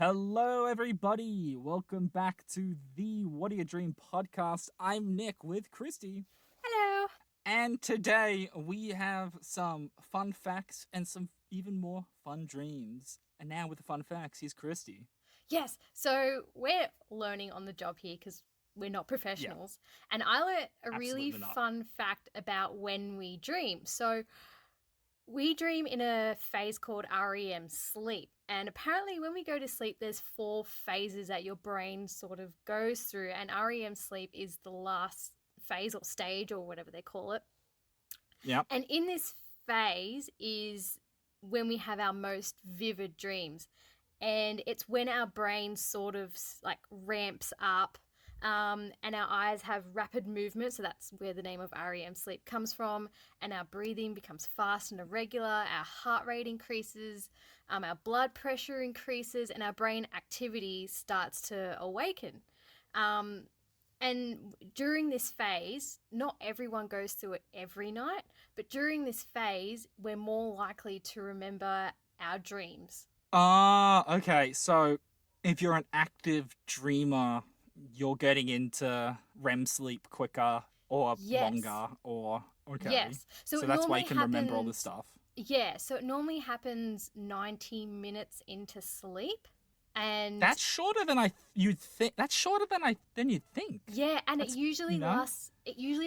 Hello, everybody. Welcome back to the What Are Your Dream podcast. I'm Nick with Kristi. Hello. And today we have some fun facts and some even more fun dreams. And now with the fun facts, here's Kristi. Yes, so we're learning on the job here because we're not Yeah, professionals. And I learned a really absolutely not. fun fact about when we dream. So we dream in a phase called REM sleep. And apparently, when we go to sleep, there's 4 phases that your brain sort of goes through. And REM sleep is the last phase or stage or whatever they call it. Yeah. And in this phase is when we have our most vivid dreams. And it's when our brain sort of like ramps up, and our eyes have rapid movement. So that's where the name of REM sleep comes from. And our breathing becomes fast and irregular. Our heart rate increases, our blood pressure increases, and our brain activity starts to awaken. And during this phase, not everyone goes through it every night, but during this phase, we're more likely to remember our dreams. Okay. So if you're an active dreamer, you're getting into REM sleep quicker or Yes. longer, or okay. Yes. So So it that's why you normally can remember all this happens, stuff. yeah, so it normally happens 90 minutes into sleep. And That's shorter than you'd think. That's shorter than you'd think. yeah, and it That's usually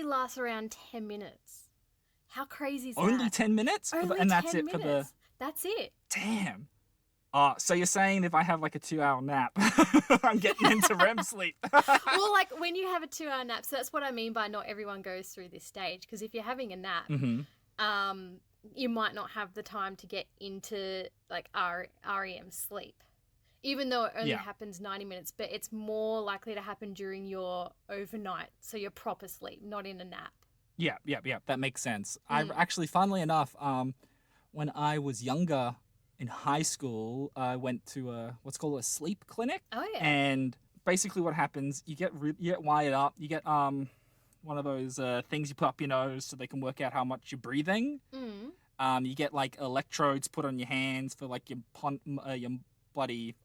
lasts around 10 minutes. How crazy is only that? 10 minutes Only and that's 10 it for the minutes. That's it. damn. So you're saying if I have like a 2 hour nap, I'm getting into REM sleep. Well, like when you have a 2-hour nap, so that's what I mean by not everyone goes through this stage. Because if you're having a nap, hmm um, you might not have the time to get into like REM sleep, even though it only Yeah. happens 90 minutes, but it's more likely to happen during your overnight, so your proper sleep, not in a nap. Yeah. That makes sense. I've Mm. actually, funnily enough, when I was younger in high school, I went to what's called a sleep clinic, Oh, yeah. and basically what happens, you get wired up, you get one of those things you put up your nose so they can work out how much you're breathing. Mm. You get like electrodes put on your hands for like your bloody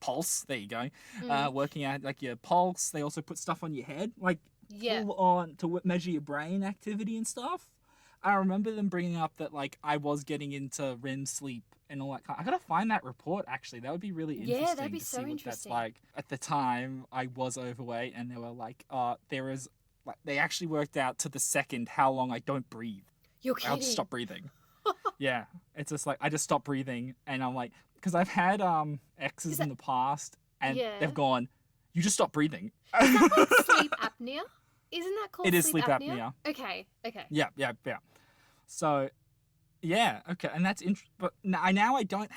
pulse. There you go. Mm. Working out like your pulse. They also put stuff on your head, like Yeah. full on to measure your brain activity and stuff. I remember them bringing up that like I was getting into REM sleep and all that kind. I gotta find that report actually. That would be really Yeah, that'd interesting be to so see what that's interesting. like. At the time, I was overweight, and they were like, there is like they actually worked out to the second how long I don't breathe. You're I'll just kidding. stop breathing. Yeah, it's just like I just stop breathing, and I'm like, because I've had Is exes in that, the past, and they've yeah. gone, you just stop breathing. Is that like sleep apnea? Isn't that It called is sleep sleep apnea? apnea. Okay, okay. Yeah. So yeah, okay, and that's interesting. But now I don't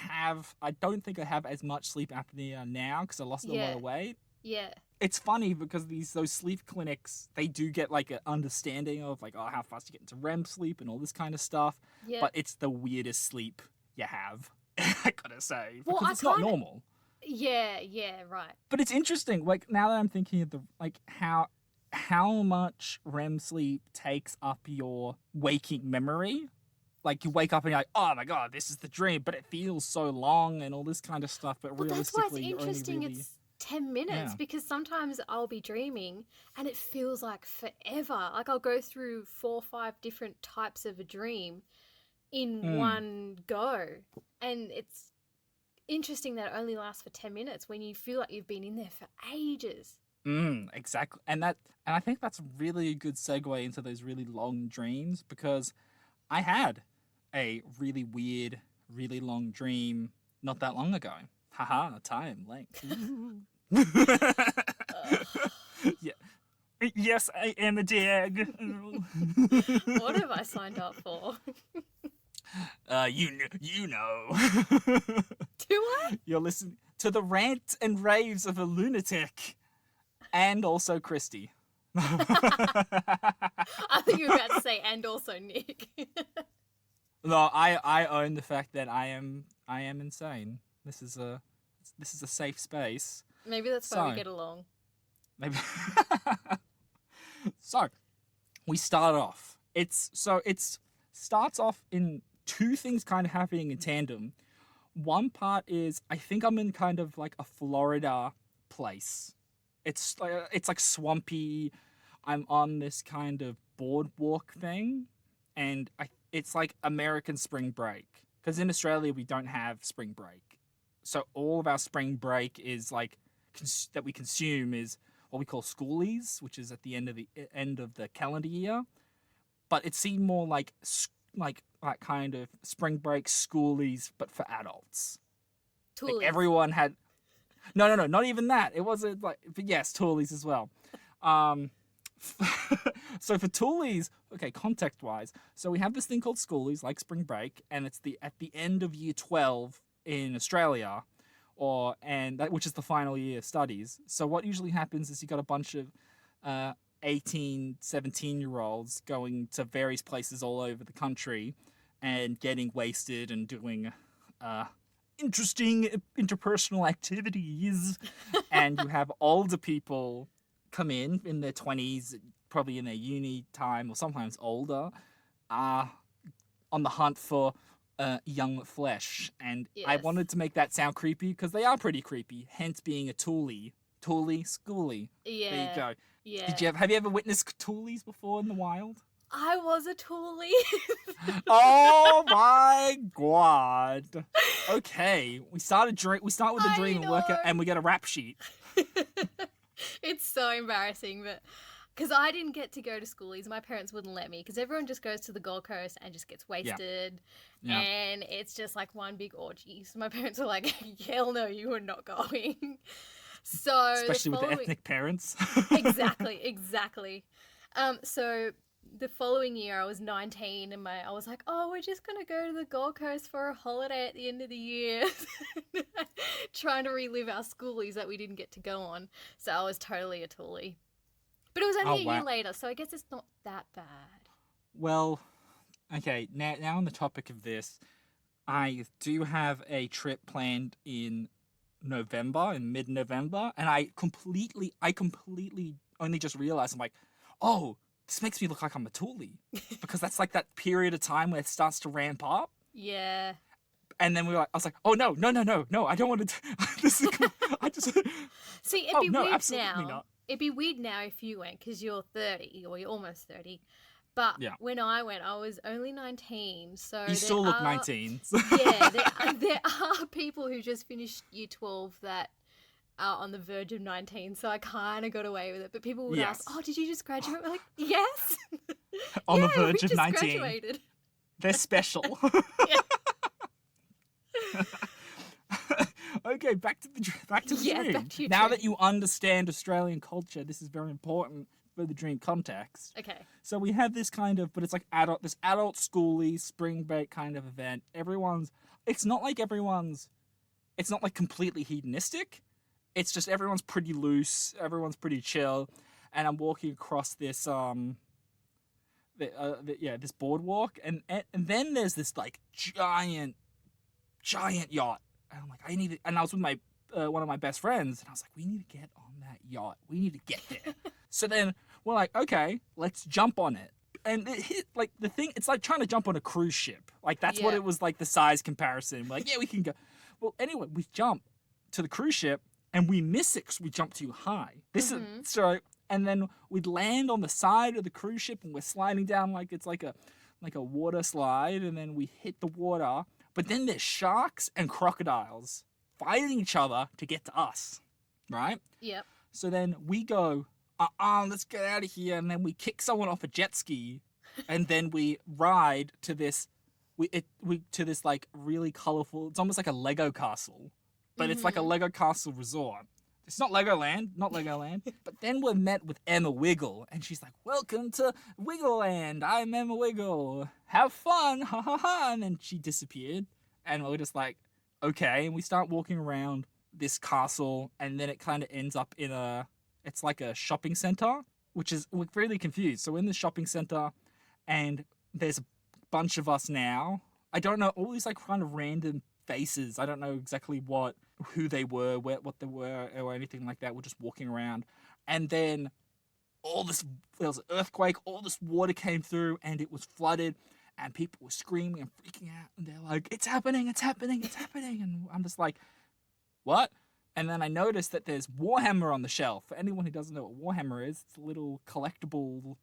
think I have as much sleep apnea now because I lost a lot Yeah, of weight. yeah, It's funny because those sleep clinics, they do get like an understanding of like, oh, how fast you get into REM sleep and all this kind of stuff, yeah. but it's the weirdest sleep you have. I gotta say, Well, because I it's not kind of, normal. yeah, right. But it's interesting, like now that I'm thinking of the like how much REM sleep takes up your waking memory. Like you wake up and you're like, oh my god, this is the dream, but it feels so long and all this kind of stuff. But Well, that's why it's realistically, you're only interesting. really It's 10 minutes yeah. because sometimes I'll be dreaming and it feels like forever. Like I'll go through 4 or 5 different types of a dream in Mm, one go. And it's interesting that it only lasts for 10 minutes when you feel like you've been in there for ages. exactly. And I think that's really a good segue into those really long dreams because I had a really weird, really long dream not that long ago. Haha, time length. Ugh. Yeah. Yes, I am a dag. What have I signed up for? You know. Do I? You're listening to the rant and raves of a lunatic, and also Kristi. I think you were about to say, and also Nick. No, I own the fact that I am insane. This is a safe space. Maybe that's why we So get along. maybe so we start off. It's starts off in two things kind of happening in tandem. one part is I think I'm in kind of like a Florida place. It's like swampy. I'm on this kind of boardwalk thing, and it's like American spring break, because in Australia we don't have spring break. So all of our spring break is like that we consume is what we call schoolies, which is at the end of the calendar year. But it seemed more like kind of spring break schoolies, but for adults. Like Toolies. everyone had no, not even that. It wasn't like, but yes, toolies as well. Um, so for toolies, okay, context wise, so we have this thing called schoolies, like spring break, and it's at the end of year 12 in Australia, which is the final year of studies. So what usually happens is you got a bunch of 18, 17-year-olds going to various places all over the country and getting wasted and doing interesting interpersonal activities. And you have older people come in their 20s, probably in their uni time or sometimes older, on the hunt for young flesh. And I Yes. wanted to make that sound creepy because they are pretty creepy, hence being a toolie, schoolie. Yeah. There you go. Yeah. Have you ever witnessed toolies before in the wild? I was a toolie. Oh my god. Okay, we start with the dream and work know. it, and we get a rap sheet. It's so embarrassing, but because I didn't get to go to schoolies, my parents wouldn't let me because everyone just goes to the Gold Coast and just gets wasted, and it's just like one big orgy. So my parents were like, "Hell no, you are not going." So especially with the ethnic parents. Exactly. So the following year I was 19 and I was like, oh, we're just gonna go to the Gold Coast for a holiday at the end of the year. Trying to relive our schoolies that we didn't get to go on. So I was totally a toolie. But it was only a year later, so I guess it's not that bad. Well, okay, now on the topic of this, I do have a trip planned in mid-November, and I completely only just realized, I'm like, oh, this makes me look like I'm a toolie, because that's like that period of time where it starts to ramp up. Yeah. And then I was like, oh no, I don't want to. This is. I just. See, it'd be weird absolutely now. Not. It'd be weird now if you went because you're 30 or you're almost 30. But when I went, I was only 19. So you still look 19. Yeah, there are people who just finished year 12 that are on the verge of 19. So I kind of got away with it. But people would ask, "Oh, did you just graduate?" We're like, "Yes." On the verge of 19. Graduated. They're special. Okay, back to the dream. Back to your now dream. that you understand Australian culture, this is very important for the dream context. Okay. So we have this kind of, but it's like adult schooly spring break kind of event. It's not like completely hedonistic. It's just everyone's pretty loose, everyone's pretty chill, and I'm walking across this this boardwalk, and then there's this like giant yacht. And I'm like, and I was with my one of my best friends, and I was like, we need to get on that yacht. We need to get there. So then we're like, okay, let's jump on it. And it hit like the thing. It's like trying to jump on a cruise ship. Like that's what it was like. The size comparison. We're like, yeah, we can go. Well, anyway, we jump to the cruise ship, and we miss it because we jumped too high. This is so. And then we'd land on the side of the cruise ship, and we're sliding down like it's like a water slide, and then we hit the water. But then there's sharks and crocodiles fighting each other to get to us, right? Yep. So then we go, let's get out of here, and then we kick someone off a jet ski, and then we ride to this, like really colorful. It's almost like a Lego castle, but it's like a Lego castle resort. It's not Legoland, but then we're met with Emma Wiggle, and she's like, welcome to Wiggleland, I'm Emma Wiggle, have fun, ha ha ha, and then she disappeared, and we're just like, okay, and we start walking around this castle, and then it kind of ends up in it's like a shopping center, we're really confused. So we're in the shopping center, and there's a bunch of us now. I don't know, all these like kind of random faces. I don't know exactly who they were, what they were, or anything like that. We're just walking around, and then there was an earthquake. All this water came through, and it was flooded, and people were screaming and freaking out, and they're like, it's happening, it's happening, it's happening. And I'm just like, what? And then I noticed that there's Warhammer on the shelf. For anyone who doesn't know what Warhammer is, it's little collectible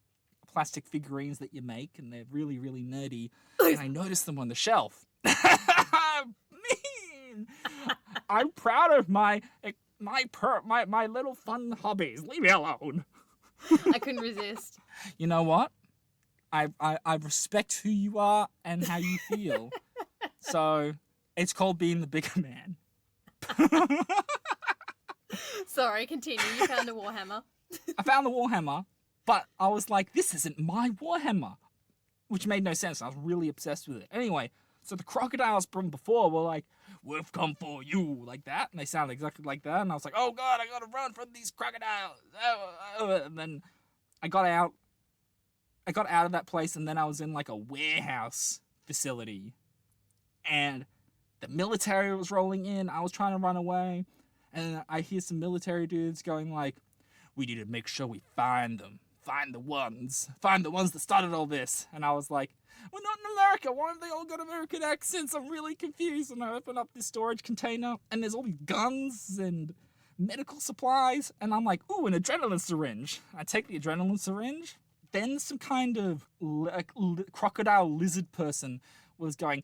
plastic figurines that you make, and they're really, really nerdy. And I noticed them on the shelf. Mean! I'm proud of my little fun hobbies. Leave me alone. I couldn't resist. You know what? I respect who you are and how you feel. So it's called being the bigger man. Sorry, continue. You found the Warhammer. I found the Warhammer, but I was like, this isn't my Warhammer, which made no sense. I was really obsessed with it. Anyway, so the crocodiles from before were like, we've come for you, like that. And they sounded exactly like that. And I was like, oh God, I gotta run from these crocodiles. And then I got out of that place, and then I was in like a warehouse facility. And the military was rolling in. I was trying to run away. And I hear some military dudes going like, we need to make sure we find them. Find the ones that started all this. And I was like, we're not in America. Why have they all got American accents? I'm really confused. And I open up this storage container, and there's all these guns and medical supplies. And I'm like, ooh, an adrenaline syringe. I take the adrenaline syringe. Then some kind of crocodile lizard person was going,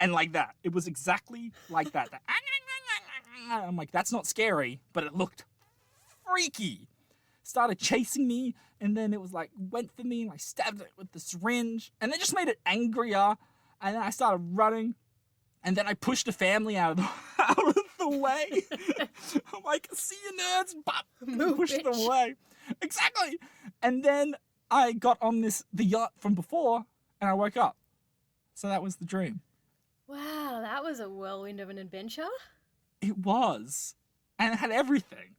and like that. It was exactly like that. I'm like, that's not scary, but it looked freaky. Started chasing me, and then it was like, went for me, and I stabbed it with the syringe, and it just made it angrier, and then I started running, and then I pushed a family out of the way. I'm like, see you nerds, bop, pushed them away. Exactly. And then I got on the yacht from before, and I woke up. So that was the dream. Wow, that was a whirlwind of an adventure. It was. And it had everything.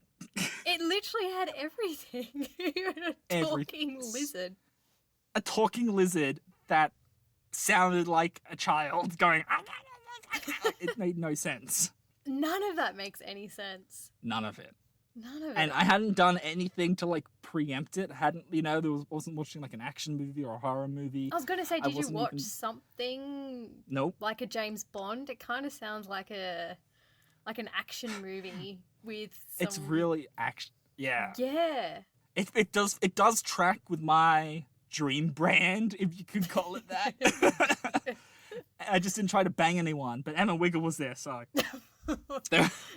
It literally had everything. You had a talking lizard. A talking lizard that sounded like a child going... It made no sense. None of that makes any sense. None of it. None of it. And I hadn't done anything to like preempt it. Wasn't watching like an action movie or a horror movie. I was going to say, did you watch something? Nope. Like a James Bond? It kind of sounds like an action movie with some... It's really action. Yeah. Yeah. It does track with my dream brand, if you could call it that. I just didn't try to bang anyone, but Emma Wiggle was there, so...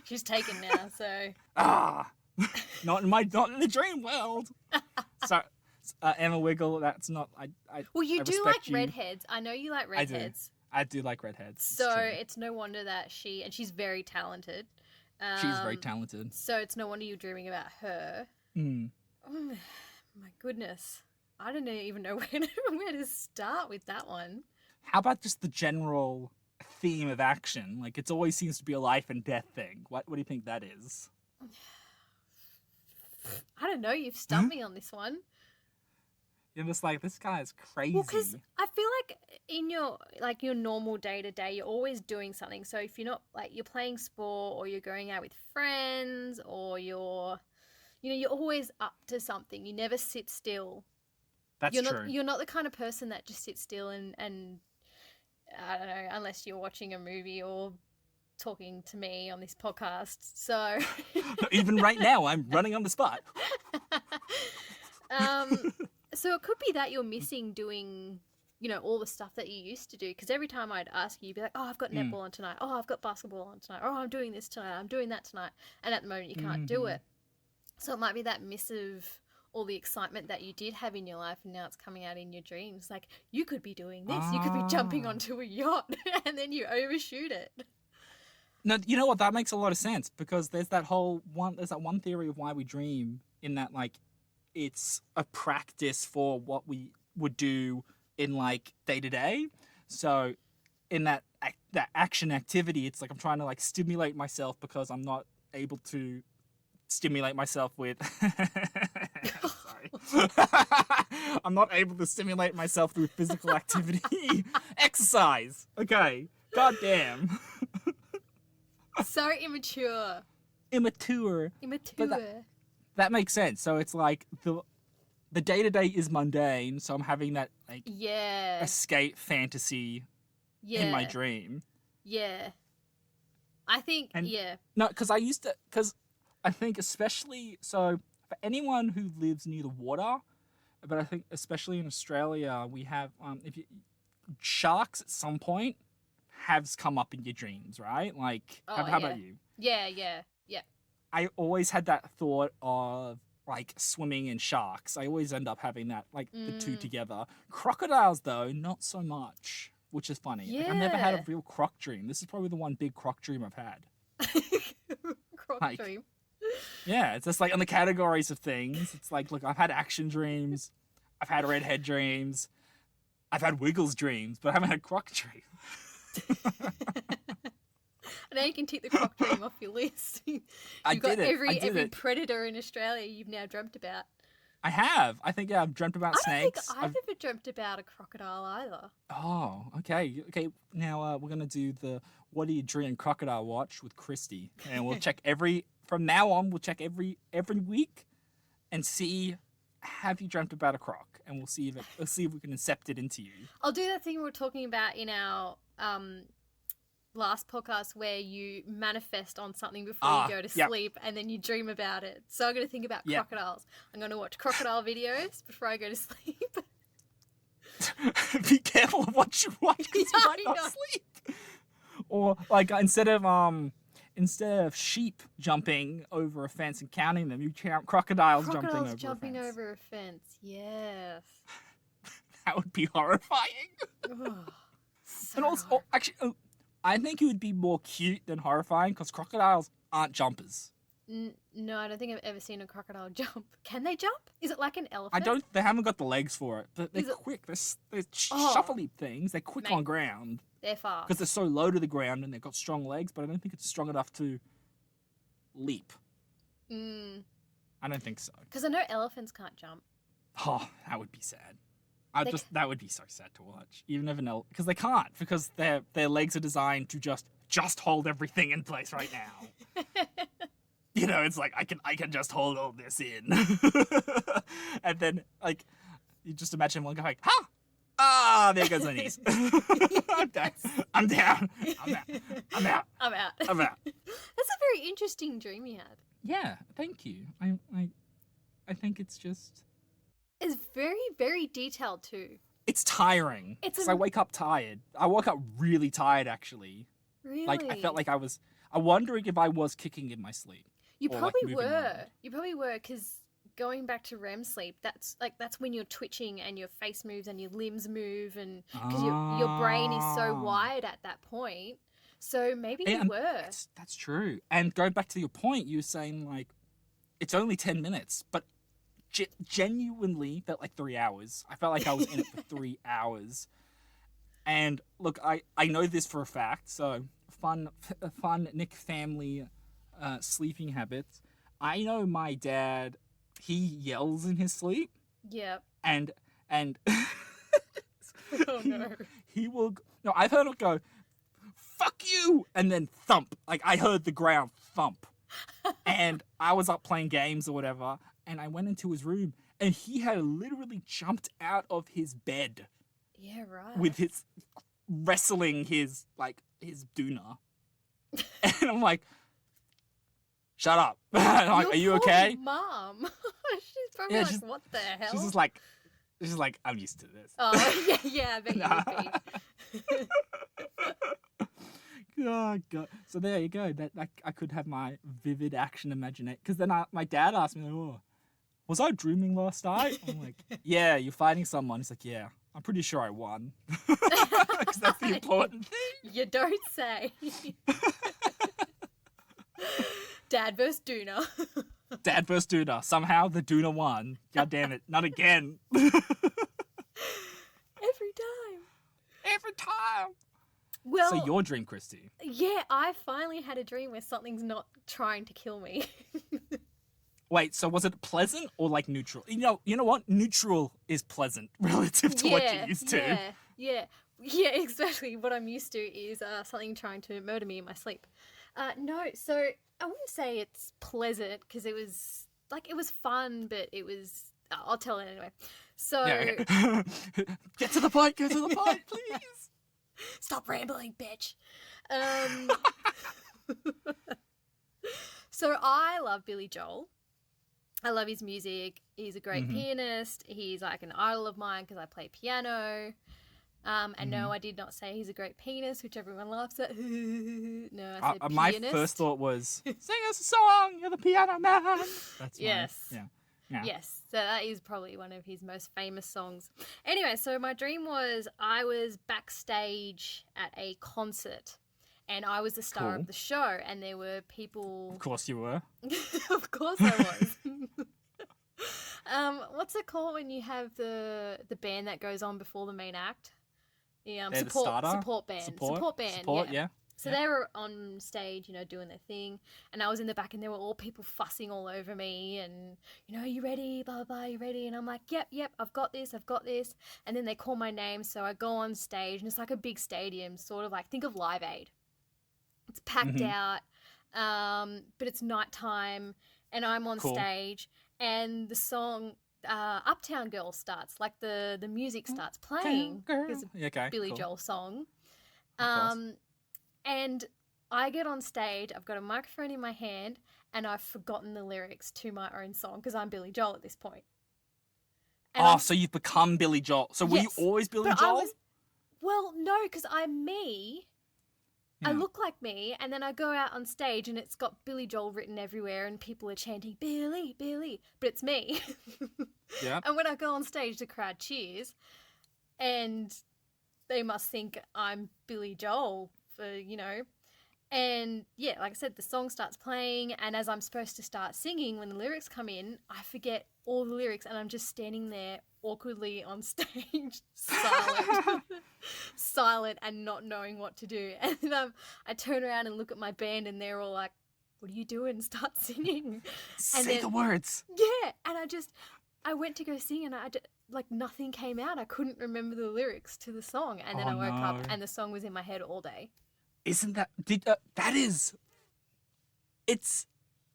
She's taken now, so... Not in the dream world. So, Emma Wiggle, that's not... Well, you I do like you. redheads. I know you like redheads. I do like redheads. So it's no wonder that she's very talented. She's very talented. So it's no wonder you're dreaming about her. Mm. Oh, my goodness. I don't even know where to start with that one. How about just the general theme of action? Like, it always seems to be a life and death thing. What do you think that is? I don't know. You've stumped me on this one. You're just like, this guy is crazy. Well, because I feel like in your normal day-to-day, you're always doing something. So if you're not, you're playing sport or you're going out with friends or you're always up to something. You never sit still. That's true. You're not the kind of person that just sits still and I don't know, unless you're watching a movie or talking to me on this podcast. So even right now, I'm running on the spot. So it could be that you're missing doing, all the stuff that you used to do. Because every time I'd ask you, you'd be like, oh, I've got netball on tonight. Oh, I've got basketball on tonight. Oh, I'm doing this tonight. I'm doing that tonight. And at the moment, you can't do it. So it might be that miss of all the excitement that you did have in your life, and now it's coming out in your dreams. Like, you could be doing this. You could be jumping onto a yacht, and then you overshoot it. No, you know what? That makes a lot of sense, because there's that one theory of why we dream, in that, it's a practice for what we would do in day to day. So in that action activity, it's like I'm trying to stimulate myself because I'm not able to stimulate myself with sorry. I'm not able to stimulate myself through physical activity. Exercise. Okay. God damn. So immature. Immature. Immature. That makes sense. So it's like the day-to-day is mundane, so I'm having that like Yeah. escape fantasy Yeah. in my dream. Yeah. I think, And yeah. no, because I think especially so for anyone who lives near the water, but I think especially in Australia we have sharks at some point have come up in your dreams, right? Like, Oh, how yeah. about you? Yeah, yeah, yeah. I always had that thought of like swimming and sharks. I always end up having that like the two together. Crocodiles though, not so much, which is funny. Like I never had a Yeah. real croc dream. This is probably the one big croc dream I've had. Croc Like, dream. yeah, it's just like on the categories of things. It's like, look, I've had action dreams, I've had redhead dreams, I've had Wiggles dreams, but I haven't had croc dream. Now you can take the croc dream off your list. I You've got did it. every it. predator in Australia you've now dreamt about. I have. I think I've dreamt about I don't snakes. think I've ever dreamt about a crocodile either. Oh, okay. Okay, now we're going to do the What Do You Dream Crocodile Watch with Kristi. And we'll check from now on, we'll check every week and see, have you dreamt about a croc? And we'll see if we can incept it into you. I'll do that thing we were talking about in our last podcast where you manifest on something before you go to sleep and then you dream about it. So I'm going to think about crocodiles. I'm going to watch crocodile videos before I go to sleep. Be careful of what you watch because you might not sleep. Or like instead of sheep jumping over a fence and counting them, you count crocodiles jumping over a fence. Yes. That would be horrifying. And also, actually, I think it would be more cute than horrifying because crocodiles aren't jumpers. No, I don't think I've ever seen a crocodile jump. Can they jump? Is it like an elephant? They haven't got the legs for it, but they're quick. They're shuffly things. They're quick on ground. They're fast. Because they're so low to the ground and they've got strong legs, but I don't think it's strong enough to leap. I don't think so. Because I know elephants can't jump. Oh, that would be sad. That would be so sad to watch. Even if because they can't, because their legs are designed to just hold everything in place right now. You know, it's like I can just hold all this in. And then like you just imagine one going, ha! Ah, there goes my knees. I'm down. I'm down. I'm out. I'm out. That's a very interesting dream you had. Yeah, thank you. I think it's just... It's very, very detailed too. It's tiring. I wake up tired. I woke up really tired, actually. Really? Like, I felt like I'm wondering if I was kicking in my sleep. You probably were. You probably were, because going back to REM sleep, that's when you're twitching and your face moves and your limbs move, and because your brain is so wired at that point. So maybe you were. That's true. And going back to your point, you were saying, like, it's only 10 minutes, but genuinely felt like 3 hours. I felt like I was in it for 3 hours. And look, I know this for a fact. So fun Nick family sleeping habits. I know my dad, he yells in his sleep. Yep. And oh no. He will. No, I've heard him go, "Fuck you," and then thump. Like I heard the ground thump. And I was up playing games or whatever, and I went into his room, and he had literally jumped out of his bed. Yeah, right. With his wrestling his doona. And I'm like, shut up. Like, are you okay? Mom. She's probably what the hell? She's just like, I'm used to this. Oh, yeah, I bet you would be. Oh, God. So there you go. That I could have my vivid action imagination. Because then my dad asked me, "Oh, was I dreaming last night?" I'm like, "Yeah, you're fighting someone." He's like, "Yeah, I'm pretty sure I won." Because that's the important thing. You don't say. Dad versus Doona. Dad versus Doona. Somehow the Doona won. God damn it. Not again. Every time. Well, so your dream, Kristi. Yeah, I finally had a dream where something's not trying to kill me. Wait, so was it pleasant or like neutral? You know what? Neutral is pleasant relative to what you're used to. Yeah, exactly. What I'm used to is something trying to murder me in my sleep. No, so I wouldn't say it's pleasant because it was fun, but it was I'll tell it anyway. So Yeah. Get to the point, please. Stop rambling, bitch. So I love Billy Joel. I love his music. He's a great pianist. He's like an idol of mine because I play piano. And no, I did not say he's a great pianist, which everyone laughs at. No, I said pianist. My first thought was, sing us a song, you're the piano man. That's yes. Yeah. Yes, so that is probably one of his most famous songs. Anyway, so my dream was I was backstage at a concert and I was the star of the show and there were people... Of course you were. Of course I was. What's it called when you have the band that goes on before the main act? The support band. Support, yeah. So they were on stage, doing their thing, and I was in the back, and there were all people fussing all over me, and you ready? Blah blah blah. You ready? And I'm like, yep, I've got this. And then they call my name, so I go on stage, and it's like a big stadium, sort of like think of Live Aid. It's packed out, but it's nighttime, and I'm on stage, and the song Uptown Girl starts, like the music starts playing. It's a Billy Joel song. And I get on stage, I've got a microphone in my hand, and I've forgotten the lyrics to my own song because I'm Billy Joel at this point. And so you've become Billy Joel. So were you always Billy Joel? Well, no, because I'm me. Yeah. I look like me, and then I go out on stage, and it's got Billy Joel written everywhere, and people are chanting, Billy, Billy, but it's me. Yeah. And when I go on stage, the crowd cheers, and they must think I'm Billy Joel. And yeah, like I said, the song starts playing, and as I'm supposed to start singing, when the lyrics come in, I forget all the lyrics, and I'm just standing there awkwardly on stage, silent and not knowing what to do. And then I turn around and look at my band, and they're all like, what are you doing? Start singing. Say the words. Yeah, and I went to go sing, and nothing came out. I couldn't remember the lyrics to the song, and then I woke up, and the song was in my head all day. Isn't that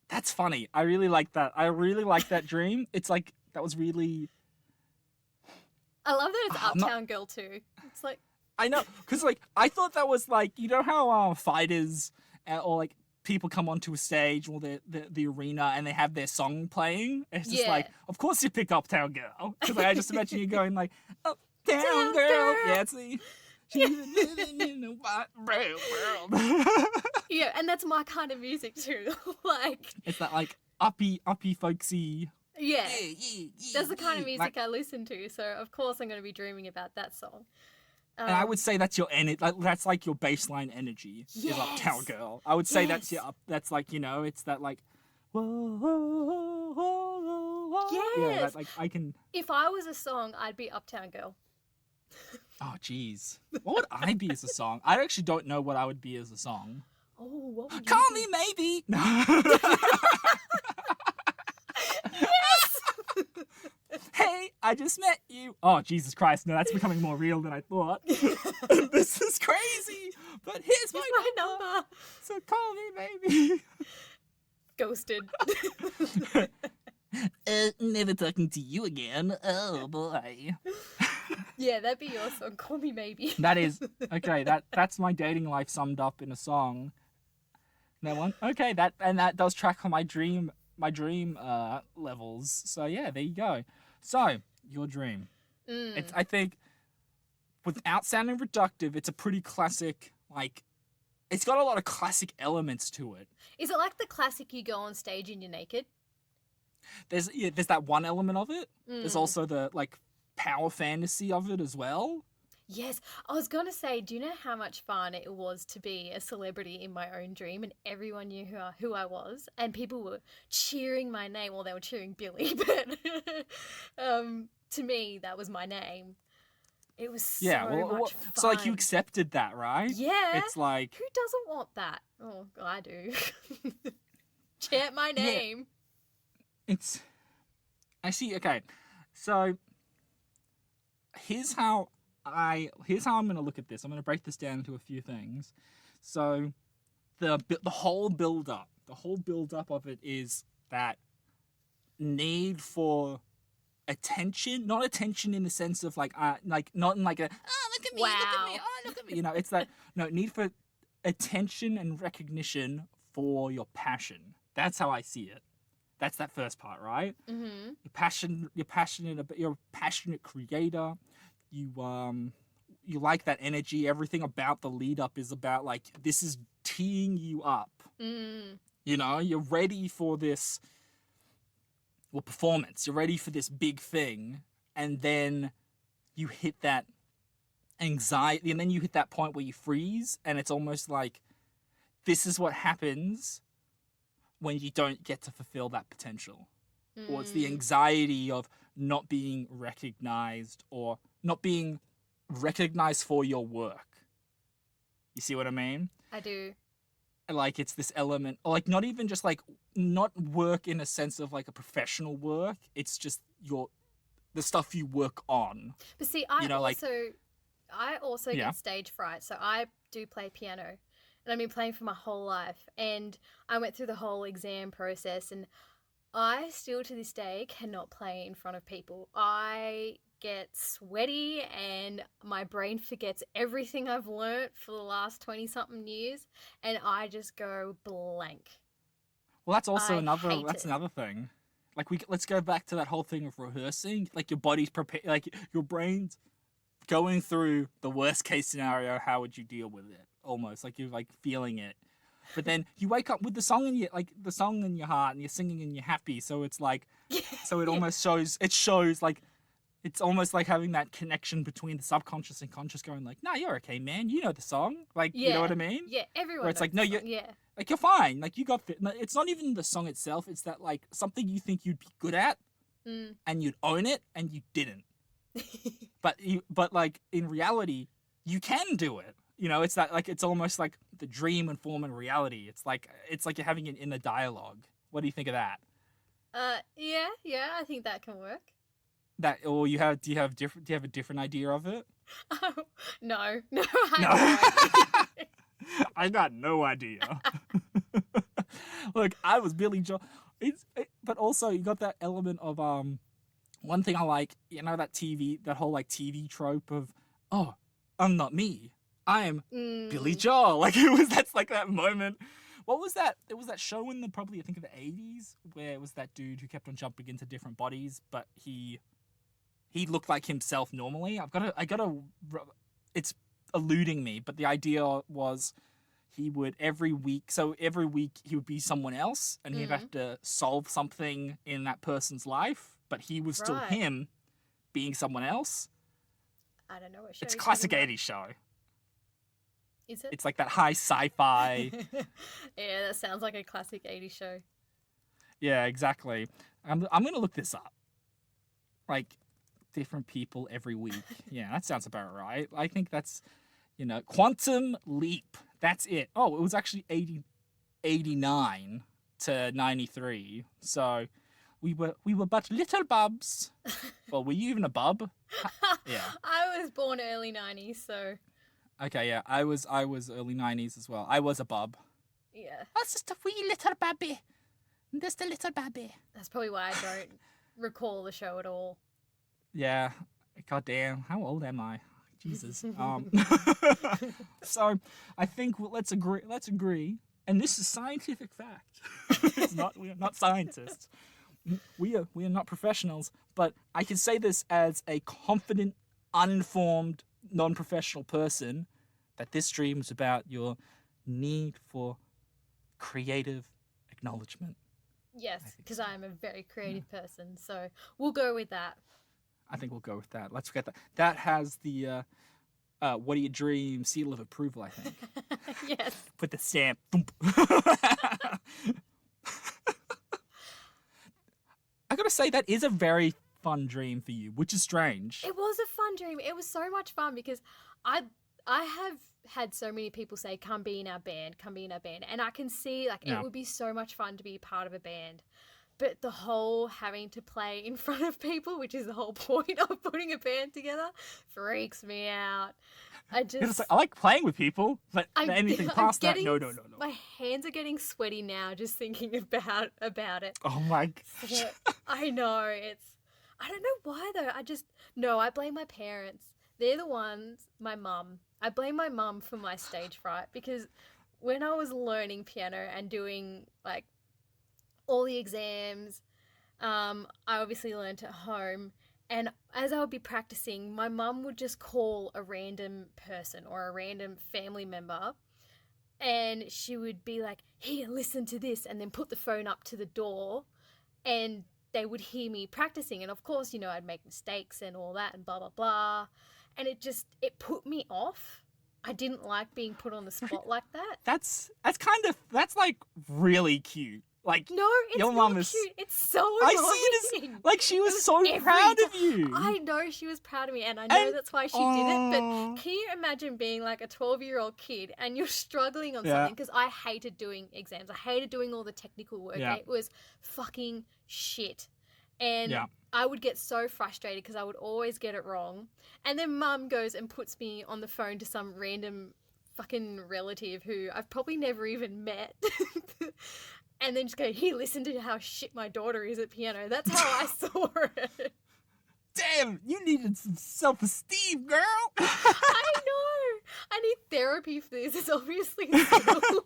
that's funny. I really like that. I really like that dream. It's like that was really. I love that it's Uptown Girl too. It's like I know, because I thought that was how fighters or people come onto a stage or the arena and they have their song playing. It's just of course you pick Uptown Girl, because I just imagine you going Uptown Girl. Yeah, see. She's living in a white world. Yeah, and that's my kind of music too. It's that uppy folksy. Yeah. That's the kind of music I listen to. So of course I'm going to be dreaming about that song. And I would say that's your that's your baseline energy. Yes. Is Uptown Girl. I would say that's it's that whoa, whoa, whoa, whoa. Yes. Yeah, I can. If I was a song, I'd be Uptown Girl. Oh, jeez. What would I be as a song? I actually don't know what I would be as a song. Oh, what would you Call be? me maybe. Yes! Hey, I just met you. Oh, Jesus Christ. No, that's becoming more real than I thought. This is crazy. But here's my number. So call me maybe. Ghosted. Never talking to you again. Oh, boy. Yeah, that'd be your song. Call me maybe. That is okay. That's my dating life summed up in a song. No one. Okay, that does track on my dream levels. So yeah, there you go. So your dream. It's, I think, without sounding reductive, it's a pretty classic. It's got a lot of classic elements to it. Is it like the classic you go on stage and you're naked? There's that one element of it. There's also the power fantasy of it as well. Yes. I was going to say, do you know how much fun it was to be a celebrity in my own dream, and everyone knew who I was, and people were cheering my name. Well, they were cheering Billy, but to me, that was my name. It was so much fun. So you accepted that, right? Yeah. It's who doesn't want that? Oh, I do. Chant my name. Yeah. I see. Okay. So here's how I'm going to look at this. I'm going to break this down into a few things. So the whole build up of it is that need for attention, not attention in the sense of like not in like a look at me, look at me, oh look at me. You know, it's that need for attention and recognition for your passion. That's how I see it. That's that first part, right? Mm-hmm. You're a passionate creator. You like that energy. Everything about the lead up is about like this is teeing you up. Mm. You know, you're ready for this performance. You're ready for this big thing, and then you hit that anxiety, and then you hit that point where you freeze, and it's almost like this is what happens when you don't get to fulfill that potential. Or it's the anxiety of not being recognized or not being recognized for your work. You see what I mean? I do. Like it's this element, like not even just like not work in a sense of like a professional work. It's just the stuff you work on. But see, I also get stage fright. So I do play piano. And I've been playing for my whole life. And I went through the whole exam process, and I still to this day cannot play in front of people. I get sweaty and my brain forgets everything I've learnt for the last 20-something years, and I just go blank. Well, that's also another thing. Like let's go back to that whole thing of rehearsing. Like your body's prepared, like your brain's going through the worst case scenario. How would you deal with it? Almost like you're like feeling it, but then you wake up with the song in your heart, and you're singing and you're happy. So it's like, so it almost shows. It shows like it's almost like having that connection between the subconscious and conscious, going like, "No, you're okay, man. You know the song. Like, you know what I mean? Yeah, everyone. Where it's knows like, no, the song. like you're fine. Like you got fit. It's not even the song itself. It's that like something you think you'd be good at, and you'd own it, and you didn't. but like in reality, you can do it. You know, it's that like it's almost like the dream and form and reality. It's like you're having an inner dialogue. What do you think of that? Yeah, I think that can work. That, or do you have a different idea of it? Oh, no. I got no idea. Look, I was Billy Joel. But also you got that element of one thing I like, you know, that whole like TV trope of, oh, I'm not me. I am Billy Joel. Like that's like that moment. What was that? There was that show in I think of the 80s where it was that dude who kept on jumping into different bodies, but he looked like himself normally. It's eluding me, but the idea was he would every week he would be someone else, and he'd have to solve something in that person's life, but he was still him being someone else. I don't know what show. It's a classic 80s show. Is it? It's like that high sci-fi. Yeah, that sounds like a classic 80s show. Yeah, exactly. I'm going to look this up. Like, different people every week. Yeah, that sounds about right. I think that's, Quantum Leap. That's it. Oh, it was actually 89 to 93. So we were but little bubs. Well, were you even a bub? Yeah. I was born early 90s, so... Okay, yeah, I was early 90s as well. I was a bub. Yeah. I was just a wee little babby. Just a little babby. That's probably why I don't recall the show at all. Yeah. God damn, how old am I? Jesus. So, I think let's agree, and this is scientific fact. We are not scientists. We are not professionals, but I can say this as a confident, uninformed, non-professional person, that this stream is about your need for creative acknowledgement. Yes, because I am a very creative person, so we'll go with that. I think we'll go with that. Let's forget that. That has the what are your dreams seal of approval, I think. Yes. Put the stamp. I gotta say, that is a very fun dream for you, which is strange. It was a fun dream. It was so much fun because I have had so many people say, come be in our band. And I can see it would be so much fun to be part of a band. But the whole having to play in front of people, which is the whole point of putting a band together, freaks me out. I like playing with people, but anything past that, no. My hands are getting sweaty now just thinking about it. Oh my gosh. I know. I don't know why though. No, I blame my parents. They're the ones, my mum. I blame my mum for my stage fright because when I was learning piano and doing like all the exams, I obviously learned at home. And as I would be practicing, my mum would just call a random person or a random family member and she would be like, here, listen to this, and then put the phone up to the door and they would hear me practicing. And of course, I'd make mistakes and all that and blah, blah, blah. And it put me off. I didn't like being put on the spot like that. That's like really cute. Like, no, it's your not mum is... cute. It's so annoying. I see it as, like, she was so proud of you. I know she was proud of me, and I know that's why she did it, but can you imagine being like a 12-year-old kid and you're struggling on something? Because I hated doing exams. I hated doing all the technical work. Yeah. It was fucking shit. And I would get so frustrated because I would always get it wrong. And then mum goes and puts me on the phone to some random fucking relative who I've probably never even met. And then just go, here, listen to how shit my daughter is at piano. That's how I saw it. Damn, you needed some self-esteem, girl. I know. I need therapy for this. It's obviously so.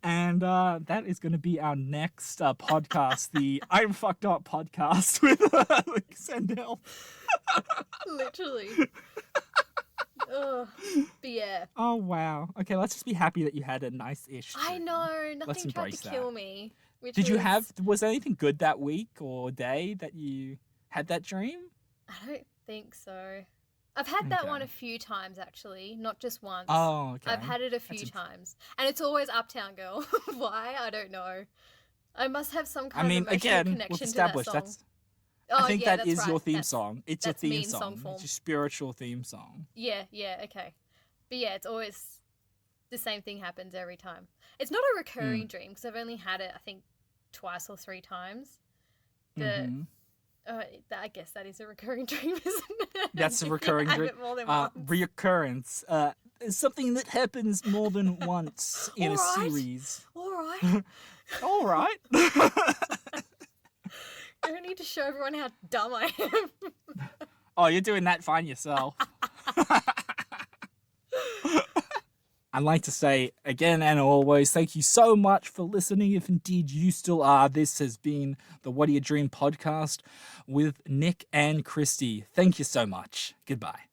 And that is going to be our next podcast, the I'm Fucked Up podcast with Sandel. Literally. Ugh. But yeah. Oh, wow. Okay, let's just be happy that you had a nice-ish dream. I know. Let's Nothing tried embrace to kill that. me. Was there anything good that week or day that you had that dream? I don't think so. I've had that one a few times, actually. Not just once. Oh, okay. I've had it a few times. And it's always Uptown Girl. Why? I don't know. I must have some kind of emotional connection to that song. I think that is right. your theme song. It's your theme song. Form. It's your spiritual theme song. Yeah, okay. But yeah, it's always the same thing happens every time. It's not a recurring dream because I've only had it, I think, twice or 3 times. But I guess that is a recurring dream, isn't it? That's a recurring dream. More than once. Reoccurrence is something that happens more than once in a series. All right. All right. I don't need to show everyone how dumb I am. Oh, you're doing that fine yourself. I'd like to say again and always, thank you so much for listening. If indeed you still are, this has been the What Do You Dream podcast with Nick and Kristi. Thank you so much. Goodbye.